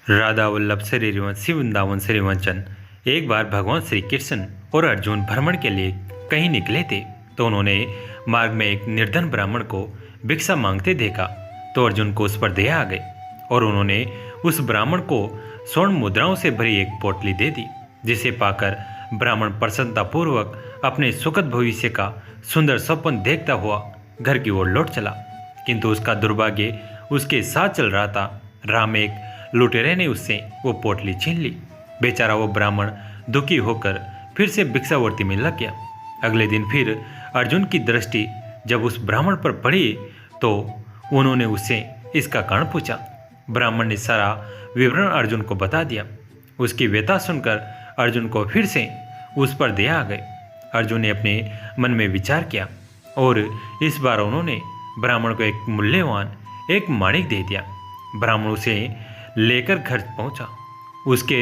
राधा वल्लभ श्री वृंदावन श्री वंचन। एक बार भगवान श्री कृष्ण और अर्जुन भ्रमण के लिए कहीं निकले थे, तो उन्होंने मार्ग में एक निर्धन ब्राह्मण को भिक्षा मांगते देखा। तो अर्जुन को उस पर दया आ गई और उन्होंने उस ब्राह्मण को स्वर्ण मुद्राओं से भरी एक पोटली दे दी, जिसे पाकर ब्राह्मण प्रसन्नतापूर्वक अपने सुखद भविष्य का सुंदर सपन देखता हुआ घर की ओर लौट चला। किंतु उसका दुर्भाग्य उसके साथ चल रहा था। राह में एक लुटेरे ने उससे वो पोटली छीन ली। बेचारा वो ब्राह्मण दुखी होकर फिर से भिक्षावर्ती में लग गया। अगले दिन फिर अर्जुन की दृष्टि जब उस ब्राह्मण पर पड़ी तो उन्होंने उससे इसका कारण पूछा। ब्राह्मण ने सारा विवरण अर्जुन को बता दिया। उसकी व्यथा सुनकर अर्जुन को फिर से उस पर दया आ गई। अर्जुन ने अपने मन में विचार किया और इस बार उन्होंने ब्राह्मण को एक मूल्यवान एक माणिक दे दिया। ब्राह्मण उसे लेकर घर पहुंचा। उसके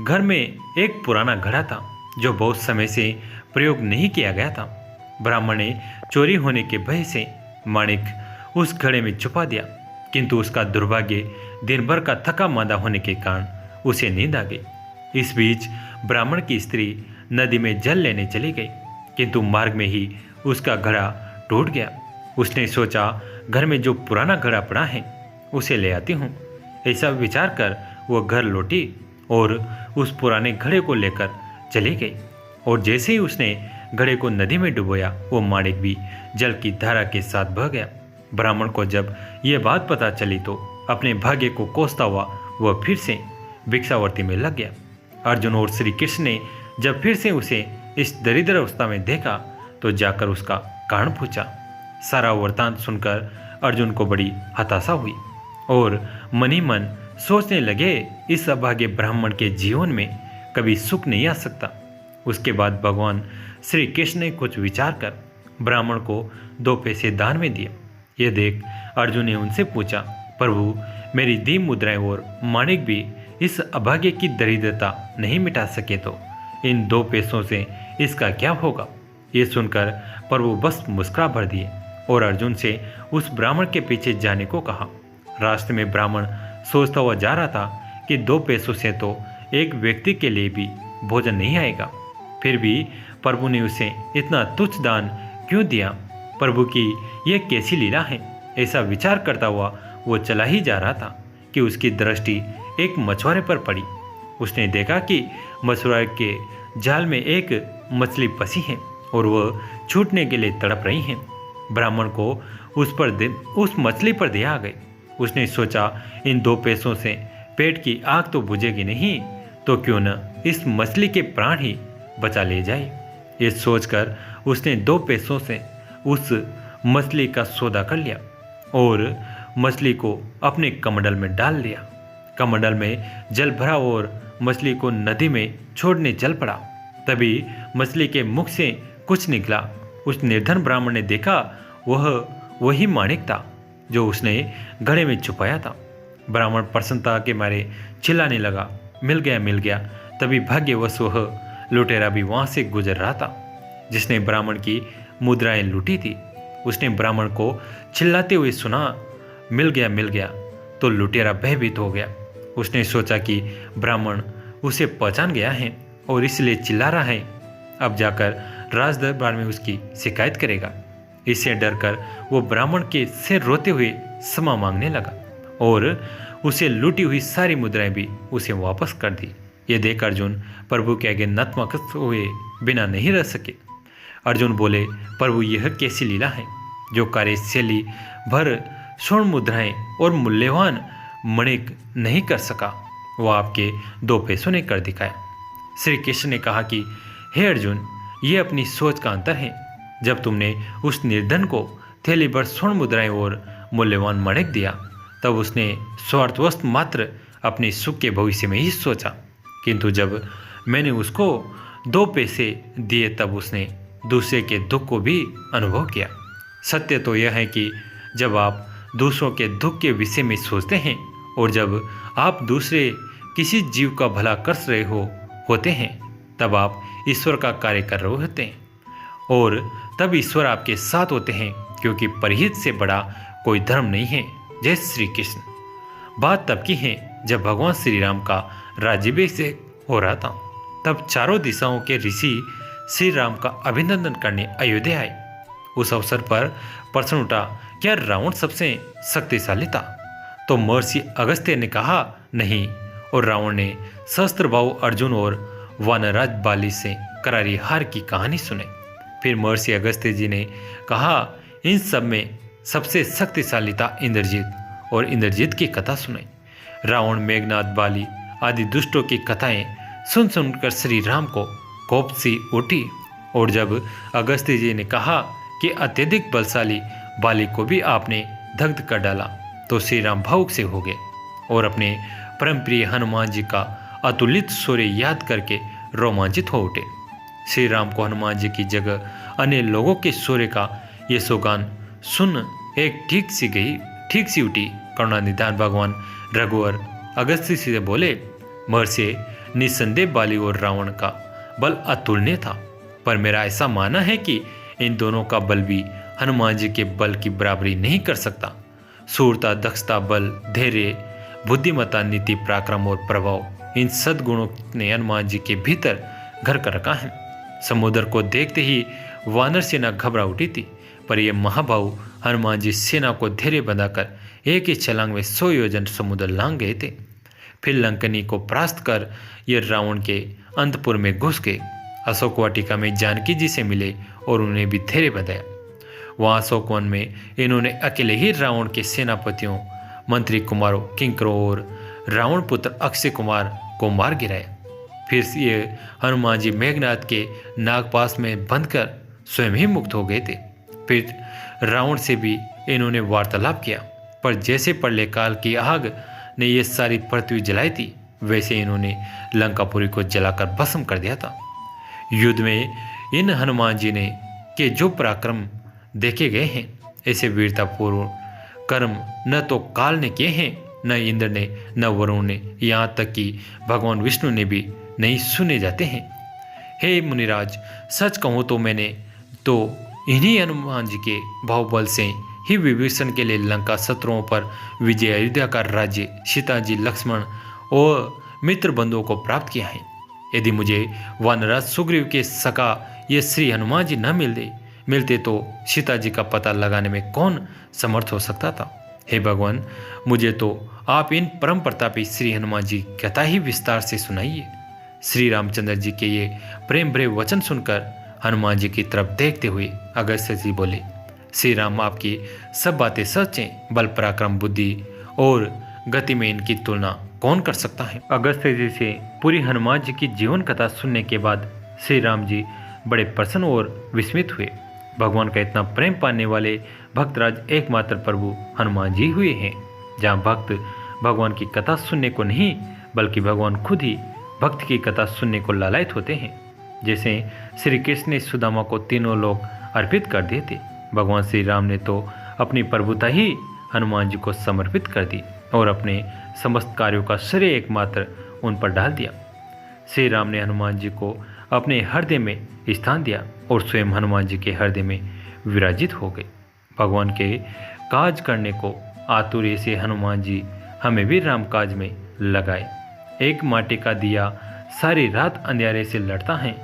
घर में एक पुराना घड़ा था जो बहुत समय से प्रयोग नहीं किया गया था। ब्राह्मण ने चोरी होने के भय से माणिक उस घड़े में छुपा दिया, किंतु उसका दुर्भाग्य दिन भर का थका मांदा होने के कारण उसे नींद आ गई। इस बीच ब्राह्मण की स्त्री नदी में जल लेने चली गई, किंतु मार्ग में ही उसका घड़ा टूट गया। उसने सोचा, घर में जो पुराना घड़ा पड़ा है उसे ले आती हूँ। ऐसा विचार कर वो घर लौटी और उस पुराने घड़े को लेकर चली गई। और जैसे ही उसने घड़े को नदी में डुबोया, वो माणिक भी जल की धारा के साथ बह गया। ब्राह्मण को जब ये बात पता चली तो अपने भाग्य को कोसता हुआ वह फिर से भिक्षावर्ती में लग गया। अर्जुन और श्री कृष्ण ने जब फिर से उसे इस दरिद्र अवस्था में देखा तो जाकर उसका कारण पूछा। सारा वृतांत सुनकर अर्जुन को बड़ी हताशा हुई और मन ही मन सोचने लगे, इस अभागे ब्राह्मण के जीवन में कभी सुख नहीं आ सकता। उसके बाद भगवान श्री कृष्ण ने कुछ विचार कर ब्राह्मण को 2 पैसे दान में दिए। ये देख अर्जुन ने उनसे पूछा, प्रभु, मेरी दी मुद्राएं और माणिक भी इस अभागे की दरिद्रता नहीं मिटा सके तो इन 2 पैसों से इसका क्या होगा। ये सुनकर प्रभु बस मुस्कुरा भर दिए और अर्जुन से उस ब्राह्मण के पीछे जाने को कहा। रास्ते में ब्राह्मण सोचता हुआ जा रहा था कि 2 पैसों से तो एक व्यक्ति के लिए भी भोजन नहीं आएगा, फिर भी प्रभु ने उसे इतना तुच्छ दान क्यों दिया। प्रभु की यह कैसी लीला है। ऐसा विचार करता हुआ वो चला ही जा रहा था कि उसकी दृष्टि एक मछुआरे पर पड़ी। उसने देखा कि मछुआरे के जाल में एक मछली फंसी है और वह छूटने के लिए तड़प रही है। ब्राह्मण को उस मछली पर दया आ गई। उसने सोचा, इन 2 पैसों से पेट की आग तो बुझेगी नहीं, तो क्यों न इस मछली के प्राण ही बचा ले जाए। ये सोचकर उसने 2 पैसों से उस मछली का सौदा कर लिया और मछली को अपने कमंडल में डाल लिया। कमंडल में जल भरा और मछली को नदी में छोड़ने चल पड़ा। तभी मछली के मुख से कुछ निकला। उस निर्धन ब्राह्मण ने देखा, वह वही माणिक था जो उसने घड़े में छुपाया था। ब्राह्मण प्रसन्नता के मारे चिल्लाने लगा, मिल गया मिल गया। तभी भाग्यवश वह लुटेरा भी वहां से गुजर रहा था जिसने ब्राह्मण की मुद्राएं लूटी थी। उसने ब्राह्मण को चिल्लाते हुए सुना, मिल गया, तो लुटेरा भयभीत हो गया। उसने सोचा कि ब्राह्मण उसे पहचान गया है और इसलिए चिल्ला रहा है, अब जाकर राज दरबार में उसकी शिकायत करेगा। इससे डरकर वो ब्राह्मण के से रोते हुए क्षमा मांगने लगा और उसे लूटी हुई सारी मुद्राएं भी उसे वापस कर दी। ये देख अर्जुन प्रभु के आगे नतमस्तक हुए बिना नहीं रह सके। अर्जुन बोले, प्रभु, यह कैसी लीला है जो कार्यशैली भर स्वर्ण मुद्राएं और मूल्यवान मणिक नहीं कर सका, वह आपके 2 पैसों ने कर दिखाया। श्री कृष्ण ने कहा कि हे अर्जुन, ये अपनी सोच का अंतर है। जब तुमने उस निर्धन को थैली भर स्वर्ण मुद्राएं और मूल्यवान मणिक दिया, तब उसने स्वार्थवश मात्र अपने सुख के भविष्य में ही सोचा, किंतु जब मैंने उसको 2 पैसे दिए तब उसने दूसरे के दुख को भी अनुभव किया। सत्य तो यह है कि जब आप दूसरों के दुख के विषय में सोचते हैं और जब आप दूसरे किसी जीव का भला कर रहे होते हैं, तब आप ईश्वर का कार्य कर रहे होते हैं और तब ईश्वर आपके साथ होते हैं, क्योंकि परहित से बड़ा कोई धर्म नहीं है। जय श्री कृष्ण। बात तब की है जब भगवान श्री राम का राज्याभिषेक हो रहा था। तब चारों दिशाओं के ऋषि श्री राम का अभिनंदन करने अयोध्या आए। उस अवसर पर प्रश्न उठा, क्या रावण सबसे शक्तिशाली था? तो महर्षि अगस्त्य ने कहा नहीं, और रावण ने सहस्त्रबाहु अर्जुन और वानराज बाली से करारी हार की कहानी सुनाई। फिर महर्षि अगस्त्य जी ने कहा, इन सब में सबसे शक्तिशाली था इंद्रजीत, और इंद्रजीत की कथा सुनाई। रावण, मेघनाद, बाली आदि दुष्टों की कथाएं सुन सुनकर श्री राम को कोप सी उठी, और जब अगस्त्य जी ने कहा कि अत्यधिक बलशाली बाली को भी आपने दग्ध कर डाला, तो श्री राम भावुक से हो गए और अपने परम प्रिय हनुमान जी का अतुलित शौर्य याद करके रोमांचित हो उठे। श्री राम को हनुमान जी की जगह अन्य लोगों के शौर्य का ये सौगान सुन एक ठीक सी उठी करुणानिधान भगवान रघुवर अगस्त्य से बोले, महर्षि, निस्संदेह बाली और रावण का बल अतुलनीय था, पर मेरा ऐसा मानना है कि इन दोनों का बल भी हनुमान जी के बल की बराबरी नहीं कर सकता। शूरता, दक्षता, बल, धैर्य, बुद्धिमत्ता, नीति, पराक्रम और प्रभाव, इन सद्गुणों ने हनुमान जी के भीतर घर कर रखा है। समुद्र को देखते ही वानर सेना घबरा उठी थी, पर यह महाबाहु हनुमान जी सेना को धैर्य बंधाकर एक ही छलांग में 100 योजन समुद्र लांग गए थे। फिर लंकनी को परास्त कर ये रावण के अंतपुर में घुस गए। अशोक वाटिका में जानकी जी से मिले और उन्हें भी धैर्य बंधाया। वहाँ अशोक वन में इन्होंने अकेले ही रावण के सेनापतियों, मंत्री कुमारों, किंकरों और रावण पुत्र अक्षय कुमार को मार गिराया। फिर ये हनुमान जी मेघनाद के नागपास में बंधकर स्वयं ही मुक्त हो गए थे। फिर रावण से भी इन्होंने वार्तालाप किया, पर जैसे प्रलय काल की आग ने ये सारी पृथ्वी जलाई थी, वैसे इन्होंने लंकापुरी को जलाकर भस्म कर दिया था। युद्ध में इन हनुमान जी ने के जो पराक्रम देखे गए हैं, ऐसे वीरतापूर्ण कर्म न तो काल ने किए हैं, न इंद्र ने, न वरुण ने, यहाँ तक कि भगवान विष्णु ने भी नहीं सुने जाते हैं। हे मुनिराज, सच कहूँ तो मैंने तो इन्हीं हनुमान जी के बाहुबल से ही विभीषण के लिए लंका शत्रुओं पर विजय, अयोध्या का राज्य, सीता जी, लक्ष्मण और मित्र बंधुओं को प्राप्त किया है। यदि मुझे वानराज सुग्रीव के सका ये श्री हनुमान जी न मिलते तो सीता जी का पता लगाने में कौन समर्थ हो सकता था। हे भगवान, मुझे तो आप इन परम प्रतापी श्री हनुमान जी कथा ही विस्तार से सुनाइए। श्री रामचंद्र जी के ये प्रेम भरे वचन सुनकर हनुमान जी की तरफ देखते हुए अगस्त्य जी बोले, श्री राम, आपकी सब बातें सच हैं। बल, पराक्रम, बुद्धि और गति में इनकी तुलना कौन कर सकता है। अगस्त्य जी से पूरी हनुमान जी की जीवन कथा सुनने के बाद श्री राम जी बड़े प्रसन्न और विस्मित हुए। भगवान का इतना प्रेम पाने वाले भक्तराज एकमात्र प्रभु हनुमान जी हुए हैं। जहाँ भक्त भगवान की कथा सुनने को नहीं, बल्कि भगवान खुद ही भक्त की कथा सुनने को लालायित होते हैं। जैसे श्री कृष्ण ने सुदामा को तीनों लोक अर्पित कर दिए थे, भगवान श्री राम ने तो अपनी प्रभुता ही हनुमान जी को समर्पित कर दी और अपने समस्त कार्यों का श्रेय एकमात्र उन पर डाल दिया। श्री राम ने हनुमान जी को अपने हृदय में स्थान दिया और स्वयं हनुमान जी के हृदय में विराजित हो गए। भगवान के काज करने को आतुर से हनुमान जी हमें भी राम काज में लगाए। एक माटी का दिया सारी रात अंधेरे से लड़ता है,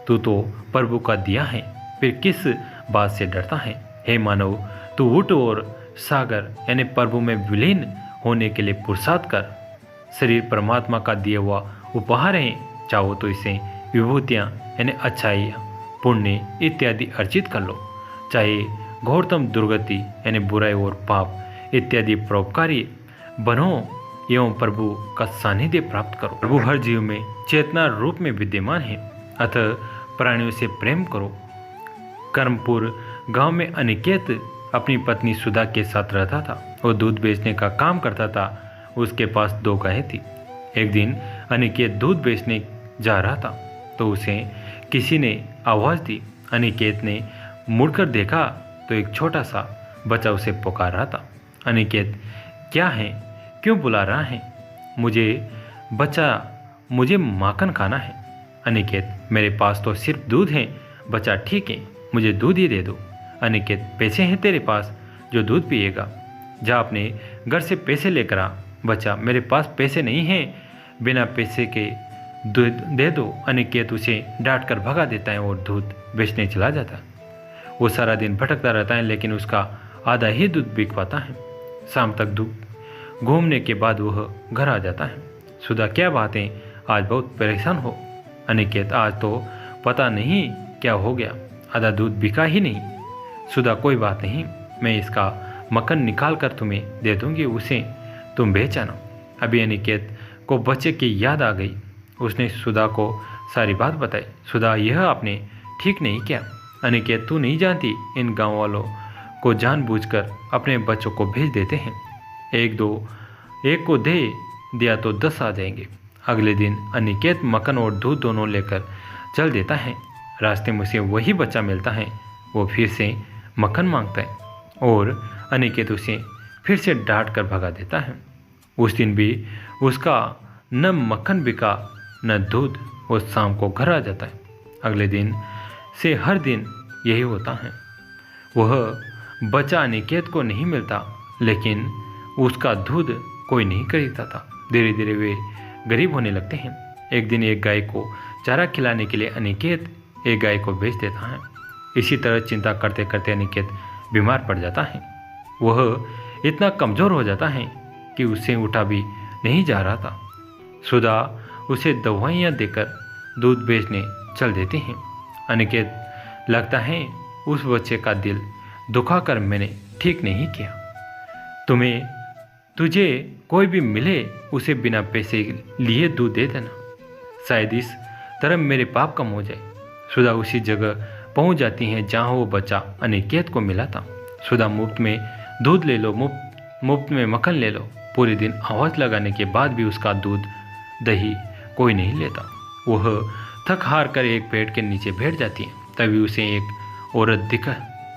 तू तो प्रभु का दिया है, फिर किस बात से डरता है। हे मानव, तू उठ और सागर यानी प्रभु में विलीन होने के लिए पुरुषार्थ कर। शरीर परमात्मा का दिया हुआ उपहार है, चाहो तो इसे विभूतियाँ यानी अच्छाइयाँ, पुण्य इत्यादि अर्जित कर लो। चाहे घोरतम दुर्गति यानी बुराई और पाप इत्यादि परोपकारी बनो एवं प्रभु का सानिध्य प्राप्त करो। प्रभु हर जीव में चेतना रूप में विद्यमान है, अतः प्राणियों से प्रेम करो। कर्मपुर गांव में अनिकेत अपनी पत्नी सुधा के साथ रहता था। वो दूध बेचने का काम करता था। उसके पास 2 गायें थी। एक दिन अनिकेत दूध बेचने जा रहा था तो उसे किसी ने आवाज़ दी। अनिकेत ने मुड़कर देखा तो एक छोटा सा बच्चा उसे पुकार रहा था। अनिकेत, क्या है, क्यों बुला रहा है? मुझे माखन खाना है। अनिकेत, मेरे पास तो सिर्फ दूध है। बच्चा, ठीक है, मुझे दूध ही दे दो। अनिकेत, पैसे हैं तेरे पास जो दूध पिएगा? जा अपने घर से पैसे लेकर आ बच्चा, मेरे पास पैसे नहीं हैं, बिना पैसे के दूध दे दो। अनिकेत उसे डांट कर भगा देता है और दूध बेचने चला जाता है। वो सारा दिन भटकता रहता है, लेकिन उसका आधा ही दूध बिक पाता है। शाम तक दूध घूमने के बाद वह घर आ जाता है। सुधा, क्या बात है, आज बहुत परेशान हो? अनिकेत, आज तो पता नहीं क्या हो गया, आधा दूध बिका ही नहीं। सुधा, कोई बात नहीं, मैं इसका मक्खन निकाल कर तुम्हें दे दूंगी, उसे तुम बेच आना। अभी अनिकेत को बच्चे की याद आ गई। उसने सुधा को सारी बात बताई। सुधा, यह आपने ठीक नहीं किया। अनिकेत, तू नहीं जानती, इन गांव वालों को जानबूझकर अपने बच्चों को भेज देते हैं। एक को दे दिया तो 10 आ जाएंगे। अगले दिन अनिकेत मक्खन और दूध दोनों लेकर चल देता है। रास्ते में उसे वही बच्चा मिलता है। वो फिर से मक्खन मांगता है और अनिकेत उसे फिर से डांट कर भगा देता है। उस दिन भी उसका न मक्खन बिका न दूध। वो शाम को घर आ जाता है। अगले दिन से हर दिन यही होता है। वह बच्चा अनिकेत को नहीं मिलता, लेकिन उसका दूध कोई नहीं खरीदता था। धीरे धीरे वे गरीब होने लगते हैं। एक दिन एक गाय को चारा खिलाने के लिए अनिकेत एक गाय को बेच देता है। इसी तरह चिंता करते करते अनिकेत बीमार पड़ जाता है। वह इतना कमज़ोर हो जाता है कि उससे उठा भी नहीं जा रहा था। सुधा उसे दवाइयाँ देकर दूध बेचने चल देती हैं। अनिकेत लगता है उस बच्चे का दिल दुखाकर मैंने ठीक नहीं किया। तुझे कोई भी मिले उसे बिना पैसे लिए दूध दे देना, शायद इस तरह मेरे पाप कम हो जाए। सुधा उसी जगह पहुंच जाती है जहां वो बच्चा अनिकेत को मिला था। सुधा, मुफ्त में दूध ले लो, मुफ्त में मक्खन ले लो। पूरे दिन आवाज़ लगाने के बाद भी उसका दूध दही कोई नहीं लेता। वह थक हार कर एक पेड़ के नीचे बैठ जाती है। तभी उसे एक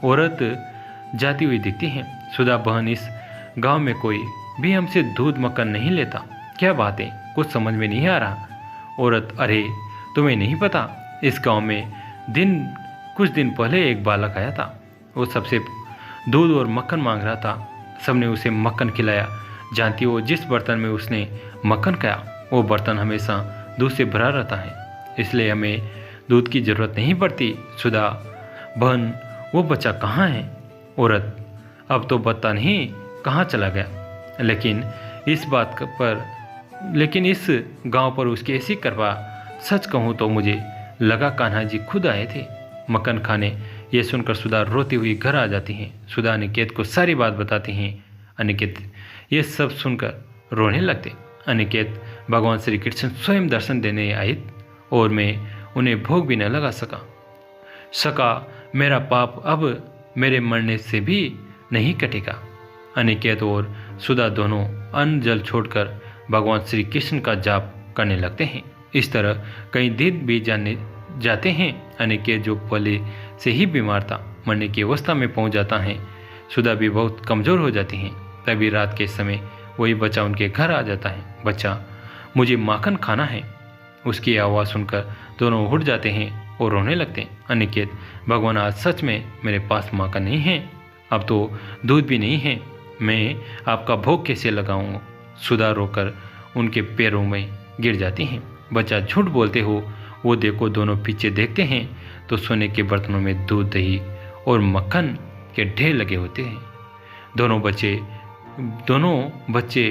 औरत जाती हुई दिखती है। सुधा, बहन, इस गांव में कोई भी हमसे दूध मक्खन नहीं लेता, क्या बात है, कुछ समझ में नहीं आ रहा। औरत, अरे तुम्हें नहीं पता, इस गांव में कुछ दिन पहले एक बालक आया था। वो सबसे दूध और मक्खन मांग रहा था। सबने उसे मक्खन खिलाया। जानती हो, जिस बर्तन में उसने मक्खन खाया वो बर्तन हमेशा दूध से भरा रहता है, इसलिए हमें दूध की ज़रूरत नहीं पड़ती। सुधा, बहन, वो बच्चा कहाँ है? औरत, अब तो पता नहीं कहाँ चला गया, लेकिन इस गांव पर उसकी ऐसी कृपा, सच कहूँ तो मुझे लगा कान्हा जी खुद आए थे मक्खन खाने। ये सुनकर सुधा रोती हुई घर आ जाती हैं। सुधा अनिकेत को सारी बात बताती हैं। अनिकेत ये सब सुनकर रोने लगते। अनिकेत, भगवान श्री कृष्ण स्वयं दर्शन देने आए और मैं उन्हें भोग भी न लगा सका। मेरा पाप अब मेरे मरने से भी नहीं कटेगा। अनिकेत और सुधा दोनों अन्न जल छोड़कर भगवान श्री कृष्ण का जाप करने लगते हैं। इस तरह कई दिन भी जाते हैं। अनिकेत, जो पहले से ही बीमार था, मरने की अवस्था में पहुंच जाता है। सुधा भी बहुत कमज़ोर हो जाती हैं। तभी रात के समय वही बच्चा उनके घर आ जाता है। बच्चा, मुझे माखन खाना है। उसकी आवाज़ सुनकर दोनों उठ जाते हैं और रोने लगते हैं। अनिकेत, भगवान, आज सच में मेरे पास माखन नहीं है, अब तो दूध भी नहीं है, मैं आपका भोग कैसे लगाऊंगा? सुधा रोकर उनके पैरों में गिर जाती हैं। बच्चा, झूठ बोलते हो। वो देखो, दोनों पीछे देखते हैं तो सोने के बर्तनों में दूध, दही और मक्खन के ढेर लगे होते हैं। दोनों बच्चे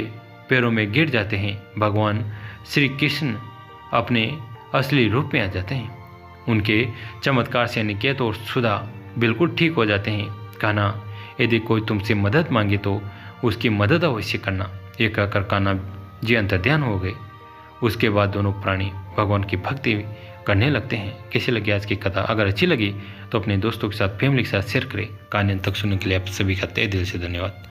पैरों में गिर जाते हैं। भगवान श्री कृष्ण अपने असली रूप में आ जाते हैं। उनके चमत्कार से अनिकेत और सुधा बिल्कुल ठीक हो जाते हैं। कान्हा, यदि कोई तुमसे मदद मांगे तो उसकी मदद अवश्य करना। ये कहकर कान्हा जी अंतर्ध्यान हो गए। उसके बाद दोनों प्राणी भगवान की भक्ति करने लगते हैं। कैसी लगी आज की कथा? अगर अच्छी लगी तो अपने दोस्तों के साथ, फैमिली के साथ शेयर करें। कहानी अंत तक सुनने के लिए आप सभी का तहे दिल से धन्यवाद।